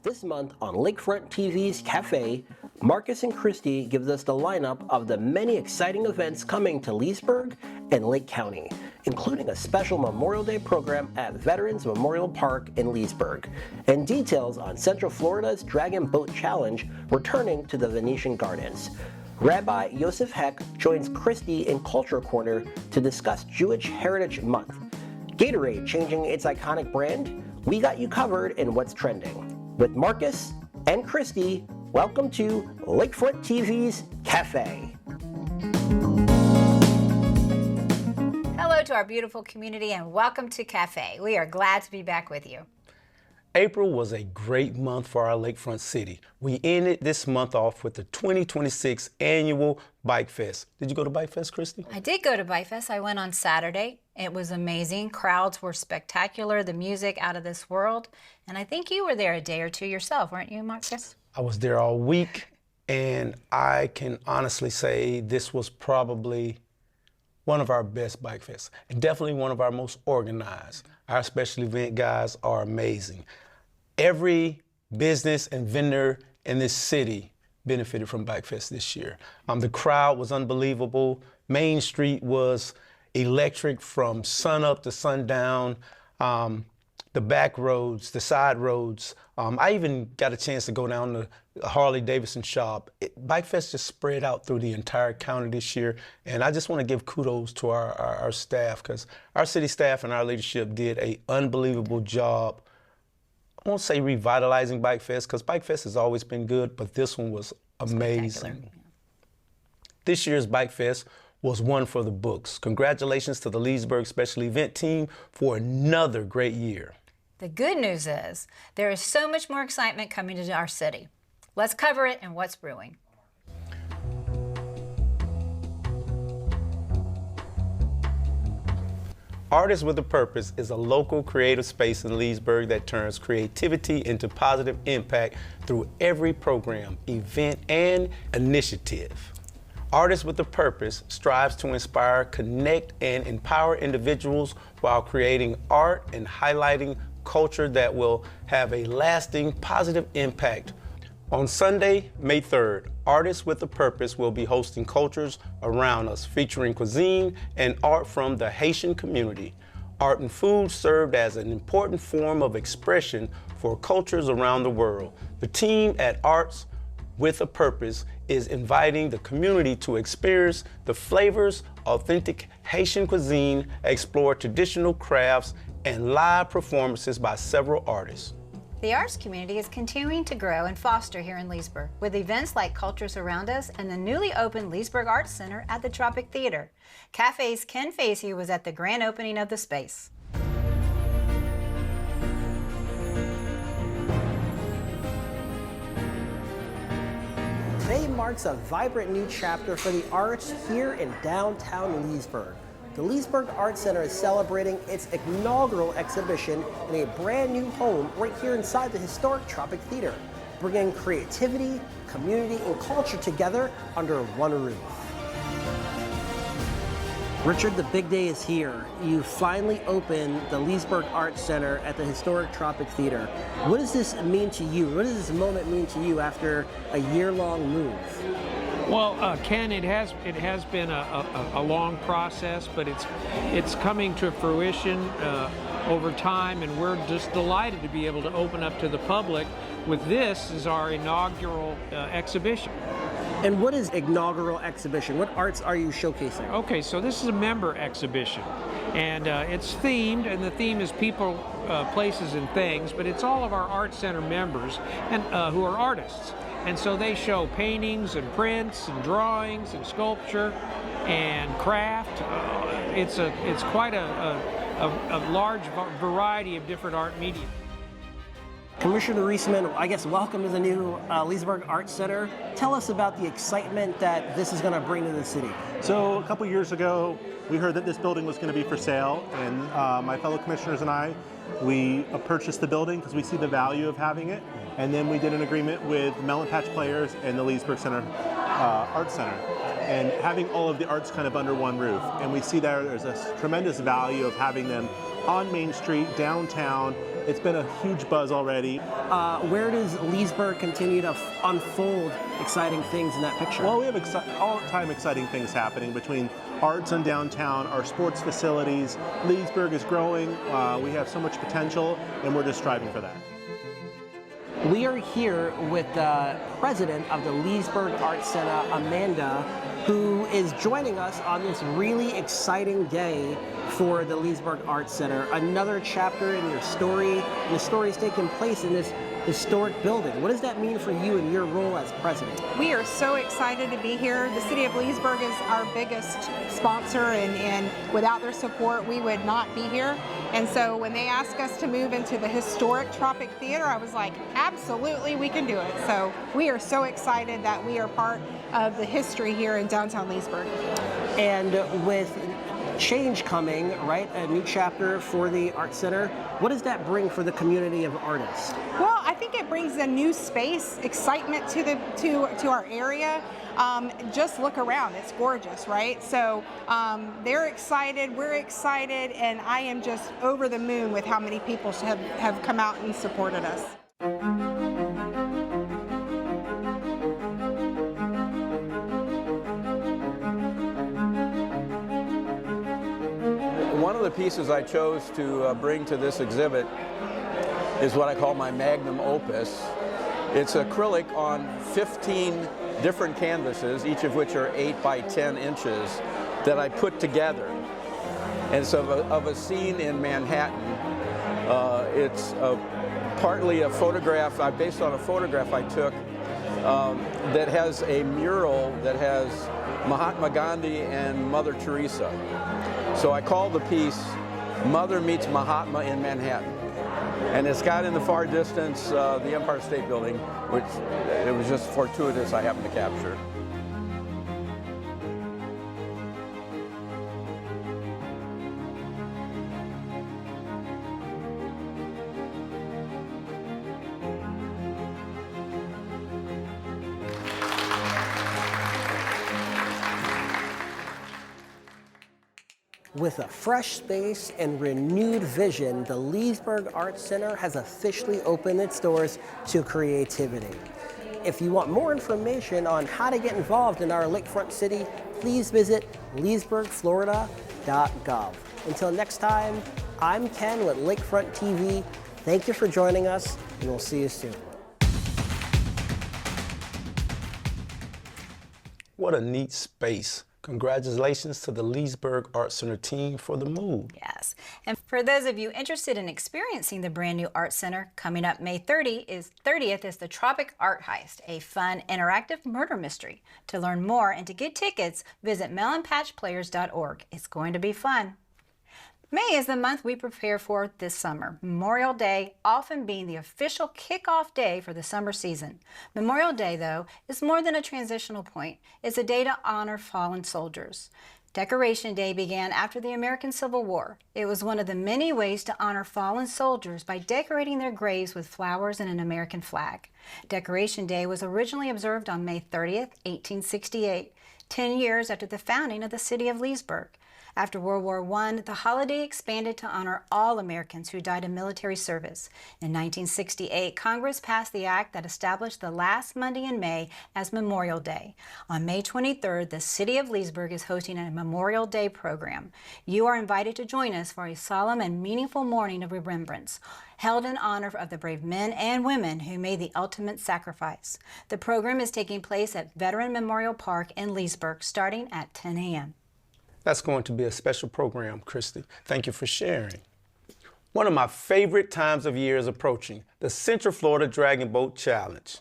This month on LakeFront TV's Cafe, Marcus and Kristi gives us the lineup of the many exciting events coming to Leesburg and Lake County, including a special Memorial Day program at Veterans Memorial Park in Leesburg, and details on Central Florida's Dragon Boat Challenge returning to the Venetian Gardens. Rabbi Yosef Heck joins Kristi in Culture Corner to discuss Jewish Heritage Month. Gatorade changing its iconic brand? We got you covered in what's trending. With Marcus and Kristi, welcome to LakeFront TV's Cafe. Hello to our beautiful community and welcome to Cafe. We are glad to be back with you. April was a great month for our Lakefront city. We ended this month off with the 2026 annual Bike Fest. Did you go to Bike Fest, Kristi? I did go to Bike Fest. I went on Saturday. It was amazing. Crowds were spectacular. The music out of this world. And I think you were there a day or two yourself, weren't you, Marcus? I was there all week, and I can honestly say this was probably one of our best Bike Fests, and definitely one of our most organized. Our special event guys are amazing. Every business and vendor in this city benefited from Bike Fest this year. The crowd was unbelievable. Main Street was electric from sun up to sundown. The back roads, the side roads. I even got a chance to go down to the Harley-Davidson shop. Bike Fest just spread out through the entire county this year, and I just want to give kudos to our staff, because our city staff and our leadership did an unbelievable job. I won't say revitalizing Bike Fest, because Bike Fest has always been good, but this one was amazing. This year's Bike Fest was one for the books. Congratulations to the Leesburg Special Event Team for another great year. The good news is there is so much more excitement coming to our city. Let's cover it and what's brewing. Artists with a Purpose is a local creative space in Leesburg that turns creativity into positive impact through every program, event, and initiative. Artists with a Purpose strives to inspire, connect, and empower individuals while creating art and highlighting culture that will have a lasting positive impact. On Sunday, May 3rd, Artists with a Purpose will be hosting Cultures Around Us, featuring cuisine and art from the Haitian community. Art and food served as an important form of expression for cultures around the world. The team at Arts with a Purpose is inviting the community to experience the flavors, authentic Haitian cuisine, explore traditional crafts, and live performances by several artists. The arts community is continuing to grow and foster here in Leesburg, with events like Cultures Around Us and the newly opened Leesburg Arts Center at the Tropic Theater. Cafe's Ken Facey was at the grand opening of the space. Today marks a vibrant new chapter for the arts here in downtown Leesburg. The Leesburg Arts Center is celebrating its inaugural exhibition in a brand new home right here inside the historic Tropic Theater, bringing creativity, community, and culture together under one roof. Richard, the big day is here. You finally opened the Leesburg Arts Center at the historic Tropic Theater. What does this mean to you? What does this moment mean to you after a year-long move? Well, Ken, it has been a long process, but it's coming to fruition over time, and we're just delighted to be able to open up to the public with this as our inaugural exhibition. And what is inaugural exhibition? What arts are you showcasing? Okay, so this is a member exhibition, and it's themed, and the theme is people, places, and things, but it's all of our Art Center members and who are artists. And so they show paintings and prints and drawings and sculpture and craft. It's quite a large variety of different art media. Commissioner Reisman, I guess welcome to the new Leesburg Arts Center. Tell us about the excitement that this is going to bring to the city. So a couple years ago, we heard that this building was going to be for sale, and my fellow commissioners and I, we purchased the building because we see the value of having it, and then we did an agreement with Melon Patch Players and the Leesburg Center Arts Center. and having all of the arts kind of under one roof. And we see there's a tremendous value of having them on Main Street, downtown. It's been a huge buzz already. Where does Leesburg continue to unfold exciting things in that picture? Well, we have all the time exciting things happening between arts and downtown, our sports facilities. Leesburg is growing. We have so much potential, and we're just striving for that. We are here with the president of the Leesburg Arts Center, Amanda, who is joining us on this really exciting day for the Leesburg Arts Center. Another chapter in your story, and the story is taking place in this historic building. What does that mean for you and your role as president? We are so excited to be here. The City of Leesburg is our biggest sponsor, and without their support, we would not be here. And so when they asked us to move into the historic Tropic Theater, I was like, absolutely, we can do it. So we are so excited that we are part of the history here in downtown Leesburg. And with change coming, right, a new chapter for the Arts Center, what does that bring for the community of artists? Well, I think it brings a new space, excitement to our area. Just look around, it's gorgeous, right? So they're excited, we're excited, and I am just over the moon with how many people have come out and supported us. One of the pieces I chose to bring to this exhibit is what I call my magnum opus. It's acrylic on 15 different canvases, each of which are 8 by 10 inches, that I put together. And it's of a scene in Manhattan. It's partly a photograph, based on a photograph I took that has a mural that has Mahatma Gandhi and Mother Teresa. So I call the piece Mother Meets Mahatma in Manhattan. And it's got in the far distance the Empire State Building, which it was just fortuitous I happened to capture. With a fresh space and renewed vision, the Leesburg Arts Center has officially opened its doors to creativity. If you want more information on how to get involved in our lakefront city, please visit leesburgflorida.gov. Until next time, I'm Ken with LakeFront TV. Thank you for joining us, and we'll see you soon. What a neat space. Congratulations to the Leesburg Arts Center team for the move. Yes. And for those of you interested in experiencing the brand new Art Center, coming up May 30th is the Tropic Art Heist, a fun, interactive murder mystery. To learn more and to get tickets, visit melonpatchplayers.org. It's going to be fun. May is the month we prepare for this summer, Memorial Day often being the official kickoff day for the summer season. Memorial Day, though, is more than a transitional point. It's a day to honor fallen soldiers. Decoration Day began after the American Civil War. It was one of the many ways to honor fallen soldiers by decorating their graves with flowers and an American flag. Decoration Day was originally observed on May 30th, 1868, 10 years after the founding of the City of Leesburg. After World War I, the holiday expanded to honor all Americans who died in military service. In 1968, Congress passed the act that established the last Monday in May as Memorial Day. On May 23rd, the City of Leesburg is hosting a Memorial Day program. You are invited to join us for a solemn and meaningful morning of remembrance, held in honor of the brave men and women who made the ultimate sacrifice. The program is taking place at Veteran Memorial Park in Leesburg, starting at 10 a.m. That's going to be a special program, Kristi. Thank you for sharing. One of my favorite times of year is approaching, the Central Florida Dragon Boat Challenge.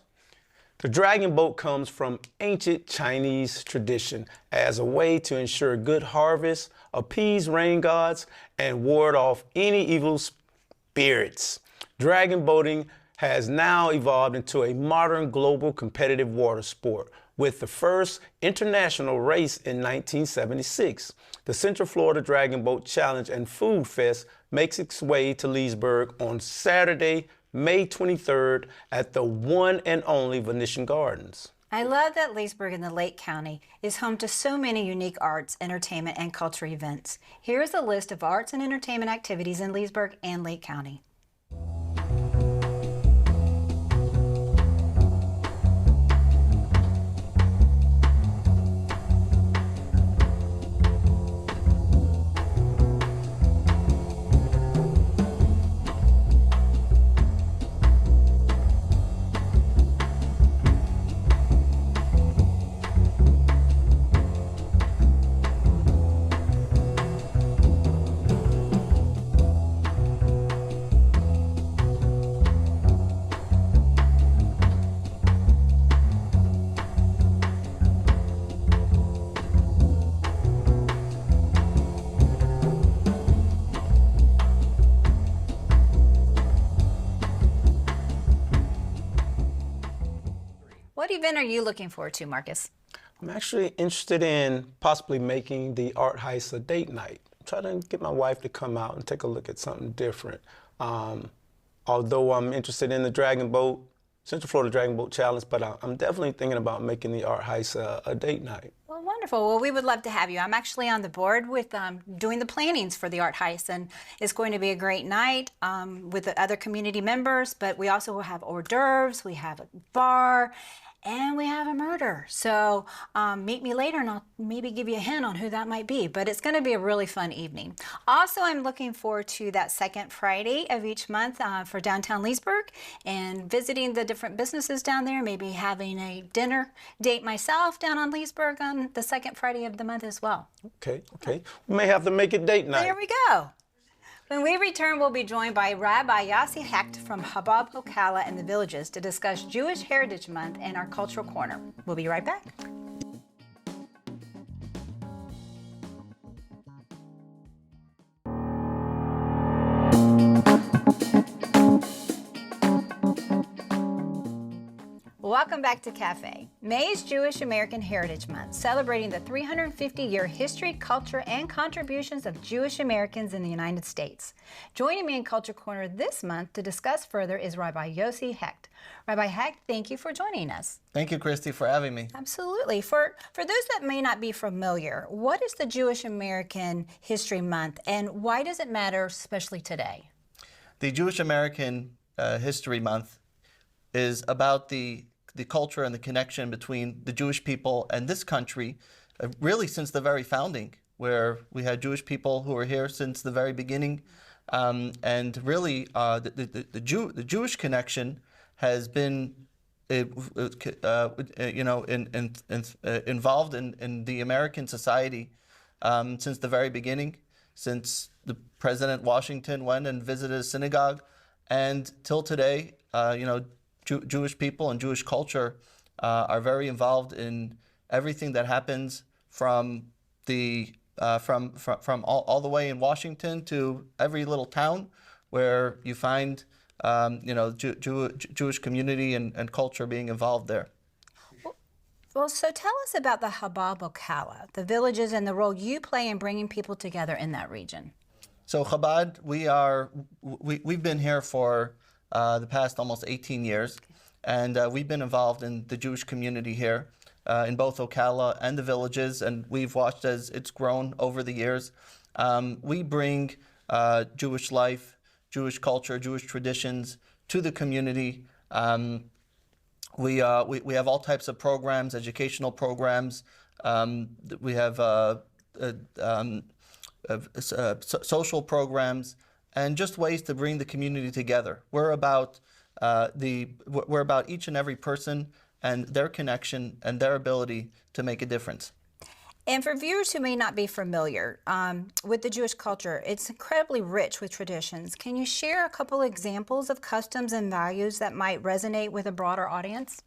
The dragon boat comes from ancient Chinese tradition as a way to ensure good harvest, appease rain gods, and ward off any evil spirits. Dragon boating has now evolved into a modern global competitive water sport, with the first international race in 1976. The Central Florida Dragon Boat Challenge and Food Fest makes its way to Leesburg on Saturday, May 23rd at the one and only Venetian Gardens. I love that Leesburg in the Lake County is home to so many unique arts, entertainment, and culture events. Here is a list of arts and entertainment activities in Leesburg and Lake County. What event are you looking forward to, Marcus? I'm actually interested in possibly making the art heist a date night. Try to get my wife to come out and take a look at something different. Although I'm interested in the Dragon Boat, Central Florida Dragon Boat Challenge, but I'm definitely thinking about making the art heist a date night. Well, wonderful. Well, we would love to have you. I'm actually on the board with doing the plannings for the art heist, and it's going to be a great night with the other community members, but we also will have hors d'oeuvres, we have a bar, and we have a murder. So meet me later and I'll maybe give you a hint on who that might be, but it's gonna be a really fun evening. Also, I'm looking forward to that second Friday of each month for downtown Leesburg and visiting the different businesses down there, maybe having a dinner date myself down on Leesburg on the second Friday of the month as well. Okay. We may have to make it date night. There we go. When we return, we'll be joined by Rabbi Yossi Hecht from Chabad Ocala and the Villages to discuss Jewish Heritage Month and our Cultural Corner. We'll be right back. Welcome back to Cafe. May is Jewish American Heritage Month, celebrating the 350-year history, culture, and contributions of Jewish Americans in the United States. Joining me in Culture Corner this month to discuss further is Rabbi Yossi Hecht. Rabbi Hecht, thank you for joining us. Thank you, Kristi, for having me. Absolutely. For those that may not be familiar, what is the Jewish American History Month, and why does it matter, especially today? The Jewish American History Month is about the culture and the connection between the Jewish people and this country, really since the very founding, where we had Jewish people who were here since the very beginning, and really the Jewish connection has been involved in the American society since the very beginning, since the President Washington went and visited a synagogue, and till today, Jewish people and Jewish culture are very involved in everything that happens from all the way in Washington to every little town where you find Jewish community and culture being involved there. Well, so tell us about the Chabad Ocala, the villages, and the role you play in bringing people together in that region. So Chabad, we've been here for the past almost 18 years, and we've been involved in the Jewish community here in both Ocala and the villages, and we've watched as it's grown over the years. We bring Jewish life, Jewish culture, Jewish traditions to the community. We have all types of programs, educational programs. We have social programs, and just ways to bring the community together. We're about each and every person and their connection and their ability to make a difference. And for viewers who may not be familiar with the Jewish culture, it's incredibly rich with traditions. Can you share a couple examples of customs and values that might resonate with a broader audience?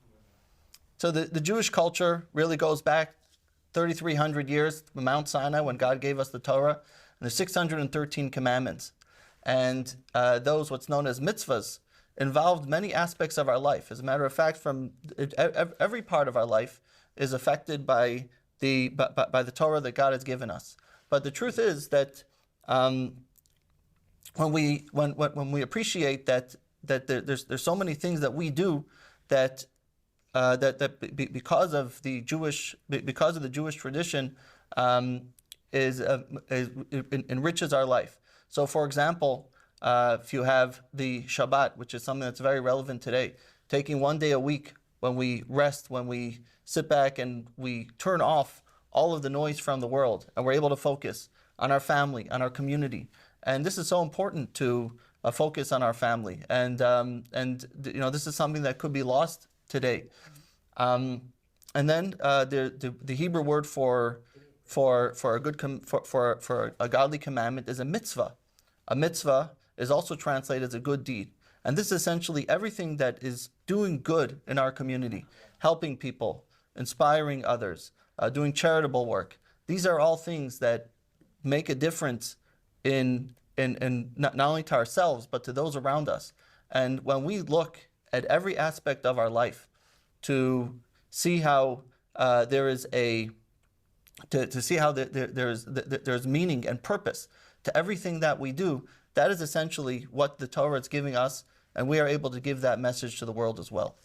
So the Jewish culture really goes back 3,300 years from Mount Sinai, when God gave us the Torah, and the 613 commandments. And those, what's known as mitzvahs, involved many aspects of our life. As a matter of fact, from every part of our life is affected by the Torah that God has given us. But the truth is that when we appreciate that there's so many things that we do that because of the Jewish tradition enriches our life. So, for example, if you have the Shabbat, which is something that's very relevant today, taking one day a week when we rest, when we sit back and we turn off all of the noise from the world, and we're able to focus on our family, on our community. And this is so important to focus on our family. And this is something that could be lost today. And then the Hebrew word for a godly commandment is a mitzvah. A mitzvah is also translated as a good deed. And this is essentially everything that is doing good in our community, helping people, inspiring others, doing charitable work. These are all things that make a difference in not only to ourselves, but to those around us. And when we look at every aspect of our life to see how there's meaning and purpose to everything that we do, that is essentially what the Torah is giving us, and we are able to give that message to the world as well.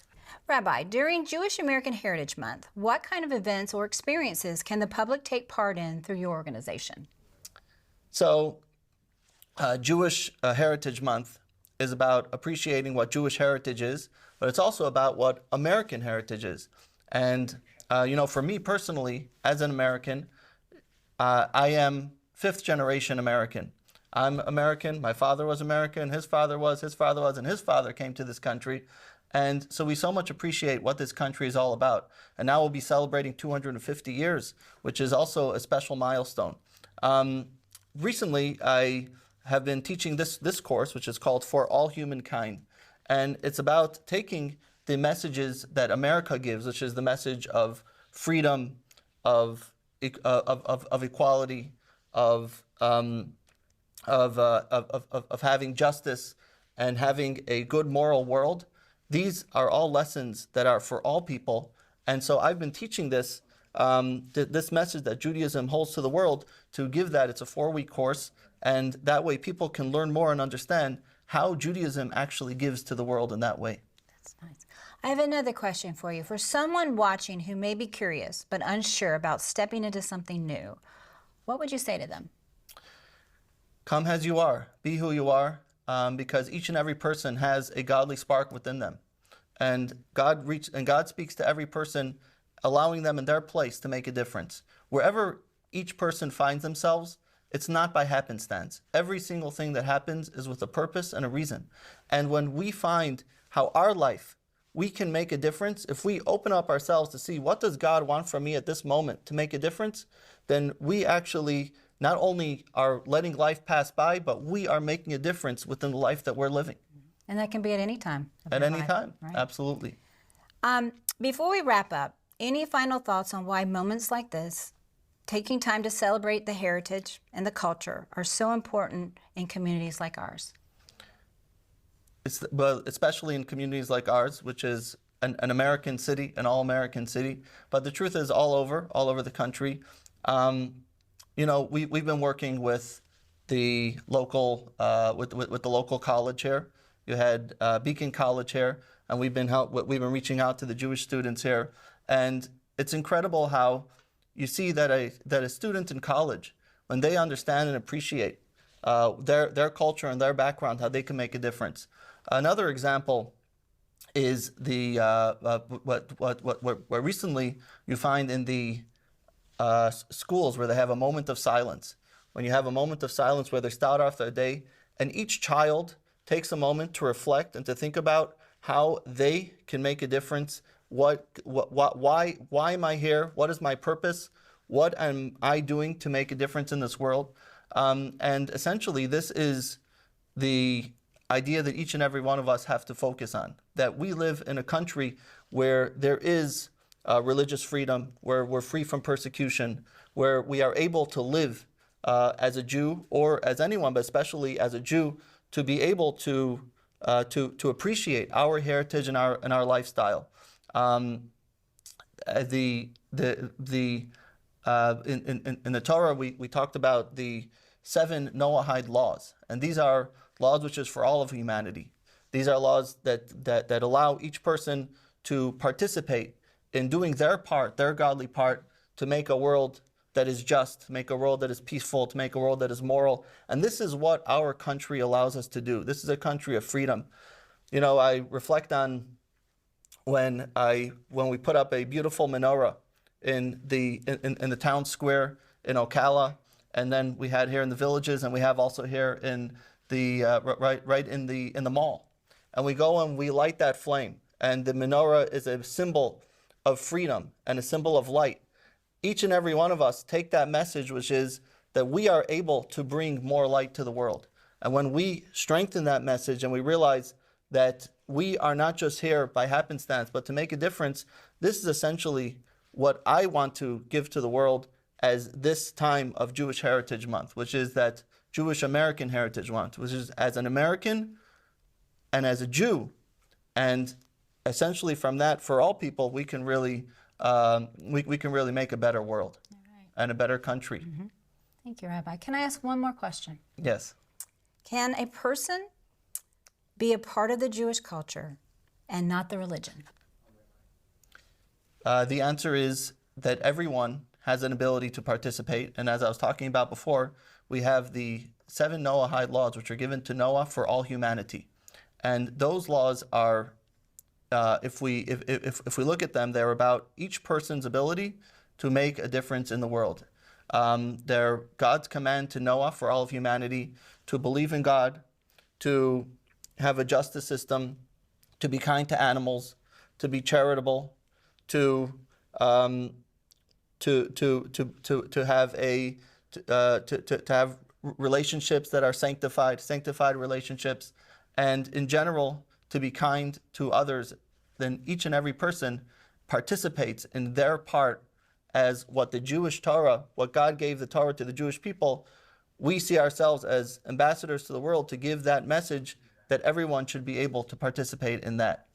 Rabbi, during Jewish American Heritage Month, what kind of events or experiences can the public take part in through your organization? So, Jewish Heritage Month is about appreciating what Jewish heritage is, but it's also about what American heritage is. And, for me personally, as an American, I am fifth generation American. I'm American, my father was American, his father was, and his father came to this country. And so we so much appreciate what this country is all about. And now we'll be celebrating 250 years, which is also a special milestone. Recently, I have been teaching this course, which is called For All Humankind. And it's about taking the messages that America gives, which is the message of freedom, of equality, of having justice, and having a good moral world. These are all lessons that are for all people. And so I've been teaching this message that Judaism holds to the world, to give that. It's a 4-week course, and that way people can learn more and understand how Judaism actually gives to the world in that way. That's nice. I have another question for you. For someone watching who may be curious but unsure about stepping into something new, what would you say to them? Come as you are. Be who you are, because each and every person has a godly spark within them. And God speaks to every person, allowing them in their place to make a difference. Wherever each person finds themselves, it's not by happenstance. Every single thing that happens is with a purpose and a reason. And when we find how our life, we can make a difference, if we open up ourselves to see what does God want from me at this moment to make a difference, then we actually not only are letting life pass by, but we are making a difference within the life that we're living. And that can be at any time. At any time, right? Absolutely. Before we wrap up, any final thoughts on why moments like this, taking time to celebrate the heritage and the culture, are so important in communities like ours? Well, especially in communities like ours, which is an American city, an all-American city. But the truth is all over the country. We've been working with the local with the local college here. You had Beacon College here, and we've been reaching out to the Jewish students here. And it's incredible how you see that a student in college, when they understand and appreciate their culture and their background, how they can make a difference. Another example is where recently you find in the schools where they have a moment of silence. When you have a moment of silence where they start off their day, and each child takes a moment to reflect and to think about how they can make a difference. Why am I here? What is my purpose? What am I doing to make a difference in this world? And essentially, this is the idea that each and every one of us have to focus on, that we live in a country where there is religious freedom, where we're free from persecution, where we are able to live as a Jew, or as anyone, but especially as a Jew, to be able to appreciate our heritage and our lifestyle. In the Torah, we talked about the 7 Noahide laws, and these are laws which is for all of humanity. These are laws that allow each person to participate in doing their part, their godly part, to make a world that is just, to make a world that is peaceful, to make a world that is moral. And this is what our country allows us to do. This is a country of freedom. You know, I reflect on when we put up a beautiful menorah in the town square in Ocala, and then we had here in the villages, and we have also here in the right in the mall. And we go and we light that flame, and the menorah is a symbol of freedom and a symbol of light. Each and every one of us take that message, which is that we are able to bring more light to the world. And when we strengthen that message and we realize that we are not just here by happenstance, but to make a difference, this is essentially what I want to give to the world as this time of Jewish Heritage Month, which is that Jewish American Heritage Month, which is as an American and as a Jew. And essentially from that, for all people, we can really we can really make a better world and a better country. Mm-hmm. Thank you, Rabbi. Can I ask one more question? Yes. Can a person be a part of the Jewish culture and not the religion? The answer is that everyone has an ability to participate. And as I was talking about before, we have the 7 Noahide laws, which are given to Noah for all humanity. And those laws are, if we look at them, they're about each person's ability to make a difference in the world. They're God's command to Noah for all of humanity to believe in God, to have a justice system, to be kind to animals, to be charitable, to have relationships that are sanctified relationships, and in general to be kind to others. Then each and every person participates in their part as what the Jewish Torah, what God gave the Torah to the Jewish people. We see ourselves as ambassadors to the world to give that message that everyone should be able to participate in that.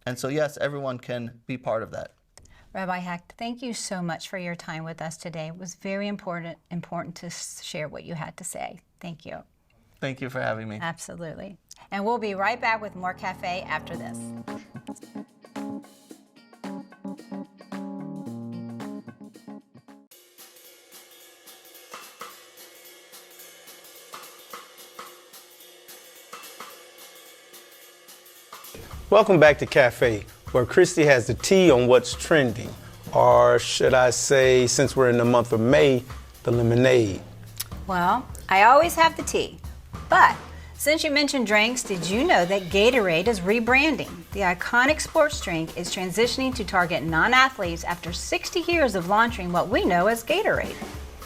And so yes, everyone can be part of that. Rabbi Hecht, thank you so much for your time with us today. It was very important to share what you had to say. Thank you. Thank you for having me. Absolutely. And we'll be right back with more Cafe after this. Welcome back to Cafe, where Kristi has the tea on what's trending, or should I say, since we're in the month of May, the lemonade. Well, I always have the tea, but since you mentioned drinks, did you know that Gatorade is rebranding? The iconic sports drink is transitioning to target non-athletes after 60 years of launching what we know as Gatorade.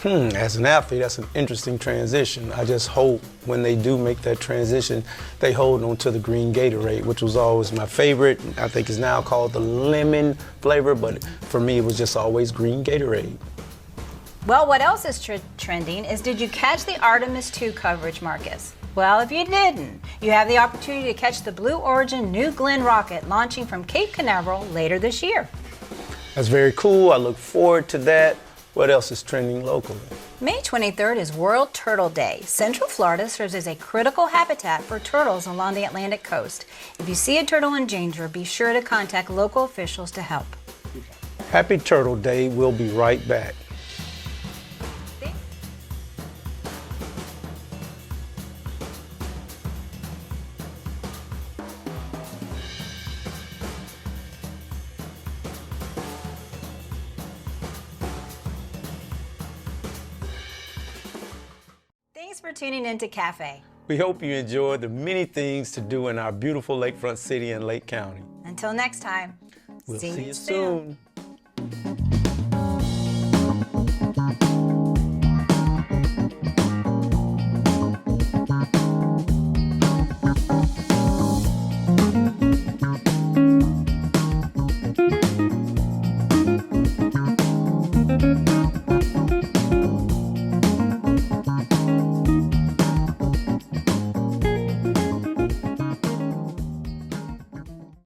As an athlete, that's an interesting transition. I just hope when they do make that transition, they hold on to the green Gatorade, which was always my favorite. I think it's now called the lemon flavor, but for me, it was just always green Gatorade. Well, what else is trending is, did you catch the Artemis II coverage, Marcus? Well, if you didn't, you have the opportunity to catch the Blue Origin New Glenn rocket launching from Cape Canaveral later this year. That's very cool. I look forward to that. What else is trending locally? May 23rd is World Turtle Day. Central Florida serves as a critical habitat for turtles along the Atlantic coast. If you see a turtle in danger, be sure to contact local officials to help. Happy Turtle Day. We'll be right back. Thanks for tuning in to Cafe. We hope you enjoyed the many things to do in our beautiful lakefront city and Lake County. Until next time, We'll see you soon.